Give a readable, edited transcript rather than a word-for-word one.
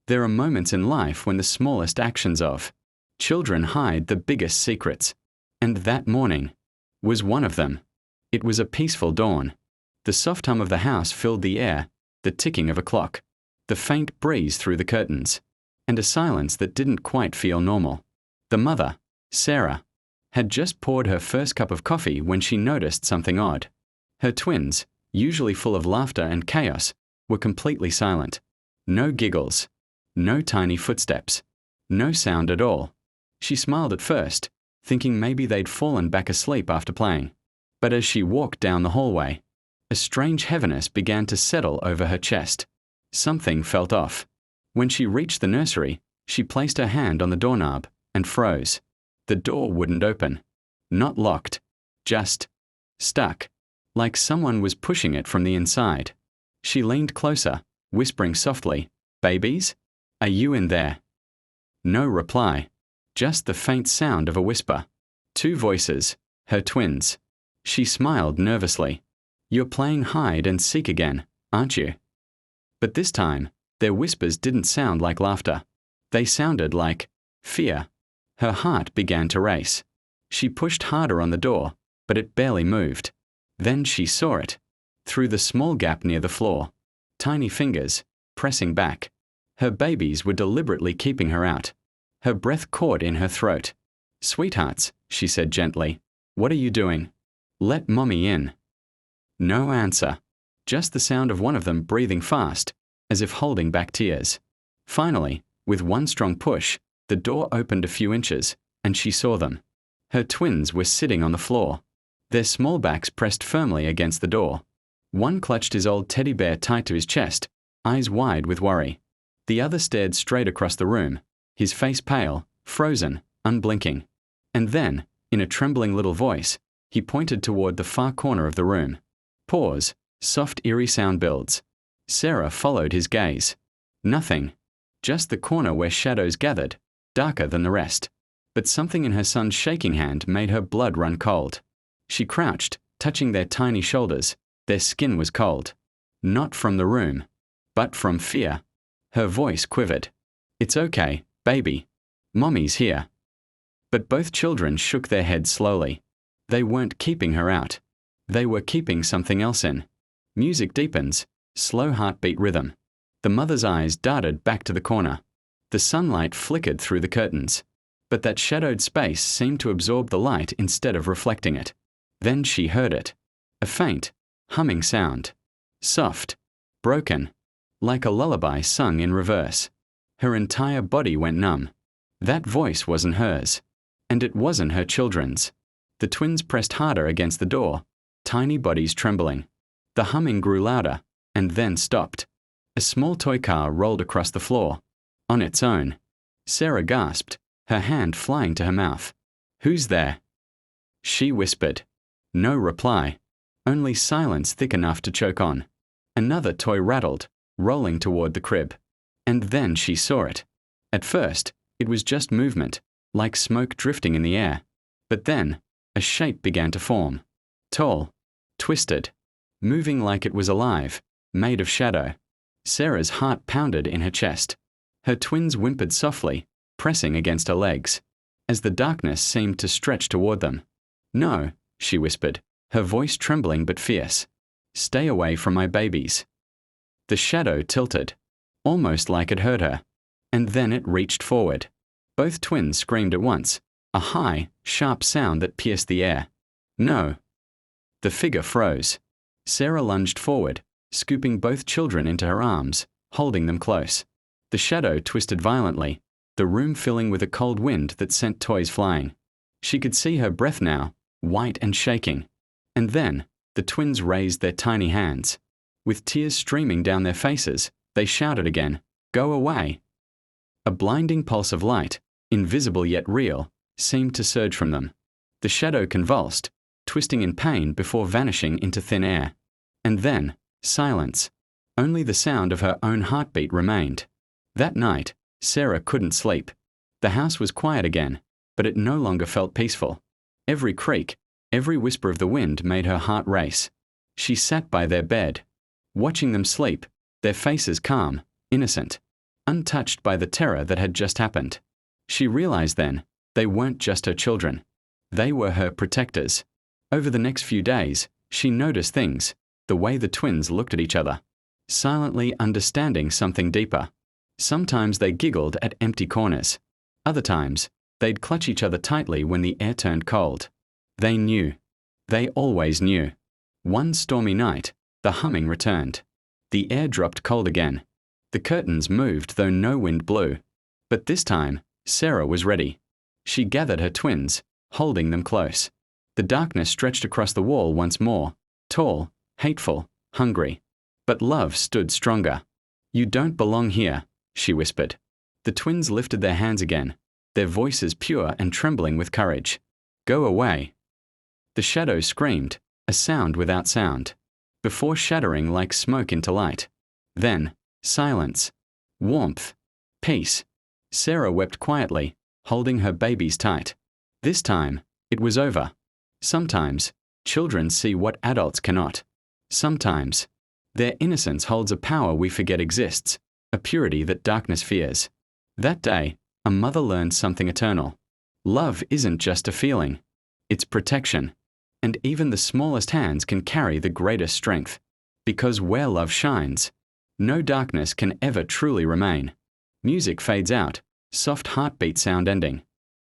There are moments in life when the smallest actions of children hide the biggest secrets. And that morning was one of them. It was a peaceful dawn. The soft hum of the house filled the air, the ticking of a clock, the faint breeze through the curtains, and a silence that didn't quite feel normal. The mother, Sarah, had just poured her first cup of coffee when she noticed something odd. Her twins, usually full of laughter and chaos, were completely silent. No giggles, no tiny footsteps, no sound at all. She smiled at first, thinking maybe they'd fallen back asleep after playing. But as she walked down the hallway, a strange heaviness began to settle over her chest. Something felt off. When she reached the nursery, she placed her hand on the doorknob and froze. The door wouldn't open. Not locked, just stuck, like someone was pushing it from the inside. She leaned closer, whispering softly, "Babies? Are you in there?" No reply, just the faint sound of a whisper. Two voices, her twins. She smiled nervously. "You're playing hide and seek again, aren't you?" But this time, their whispers didn't sound like laughter. They sounded like fear. Her heart began to race. She pushed harder on the door, but it barely moved. Then she saw it. Through the small gap near the floor. Tiny fingers, pressing back. Her babies were deliberately keeping her out. Her breath caught in her throat. "Sweethearts," she said gently, "what are you doing? Let Mommy in." No answer. Just the sound of one of them breathing fast, as if holding back tears. Finally, with one strong push, the door opened a few inches, and she saw them. Her twins were sitting on the floor, their small backs pressed firmly against the door. One clutched his old teddy bear tight to his chest, eyes wide with worry. The other stared straight across the room, his face pale, frozen, unblinking. And then, in a trembling little voice, he pointed toward the far corner of the room. Pause, soft eerie sound builds. Sarah followed his gaze. Nothing. Just the corner where shadows gathered, darker than the rest. But something in her son's shaking hand made her blood run cold. She crouched, touching their tiny shoulders. Their skin was cold. Not from the room, but from fear. Her voice quivered. "It's okay, baby. Mommy's here." But both children shook their heads slowly. They weren't keeping her out. They were keeping something else in. Music deepens, slow heartbeat rhythm. The mother's eyes darted back to the corner. The sunlight flickered through the curtains. But that shadowed space seemed to absorb the light instead of reflecting it. Then she heard it. A faint, humming sound. Soft, broken, like a lullaby sung in reverse. Her entire body went numb. That voice wasn't hers. And it wasn't her children's. The twins pressed harder against the door, tiny bodies trembling. The humming grew louder, and then stopped. A small toy car rolled across the floor. On its own. Sarah gasped, her hand flying to her mouth. "Who's there?" She whispered. No reply. Only silence thick enough to choke on. Another toy rattled, rolling toward the crib. And then she saw it. At first, it was just movement, like smoke drifting in the air. But then, a shape began to form. Tall, twisted, moving like it was alive, made of shadow. Sarah's heart pounded in her chest. Her twins whimpered softly, pressing against her legs, as the darkness seemed to stretch toward them. "No," she whispered, her voice trembling but fierce. "Stay away from my babies." The shadow tilted, almost like it heard her, and then it reached forward. Both twins screamed at once, a high, sharp sound that pierced the air. "No." The figure froze. Sarah lunged forward, scooping both children into her arms, holding them close. The shadow twisted violently, the room filling with a cold wind that sent toys flying. She could see her breath now, white and shaking. And then, the twins raised their tiny hands. With tears streaming down their faces, they shouted again, "Go away!" A blinding pulse of light, invisible yet real, seemed to surge from them. The shadow convulsed, twisting in pain before vanishing into thin air. And then, silence. Only the sound of her own heartbeat remained. That night, Sarah couldn't sleep. The house was quiet again, but it no longer felt peaceful. Every creak, every whisper of the wind made her heart race. She sat by their bed, watching them sleep, their faces calm, innocent. untouched by the terror that had just happened. She realized then, they weren't just her children. They were her protectors. Over the next few days, she noticed things, the way the twins looked at each other, silently understanding something deeper. Sometimes they giggled at empty corners. Other times, they'd clutch each other tightly when the air turned cold. They knew. They always knew. One stormy night, the humming returned. The air dropped cold again. The curtains moved though no wind blew. But this time, Sarah was ready. She gathered her twins, holding them close. The darkness stretched across the wall once more, tall, hateful, hungry. But love stood stronger. "You don't belong here," she whispered. The twins lifted their hands again, their voices pure and trembling with courage. "Go away." The shadow screamed, a sound without sound, before shattering like smoke into light. Then, silence, warmth, peace. Sarah wept quietly, holding her babies tight. This time, it was over. Sometimes, children see what adults cannot. Sometimes, their innocence holds a power we forget exists, a purity that darkness fears. That day, a mother learned something eternal. Love isn't just a feeling. It's protection. And even the smallest hands can carry the greatest strength. Because where love shines, no darkness can ever truly remain. Music fades out, soft heartbeat sound ending.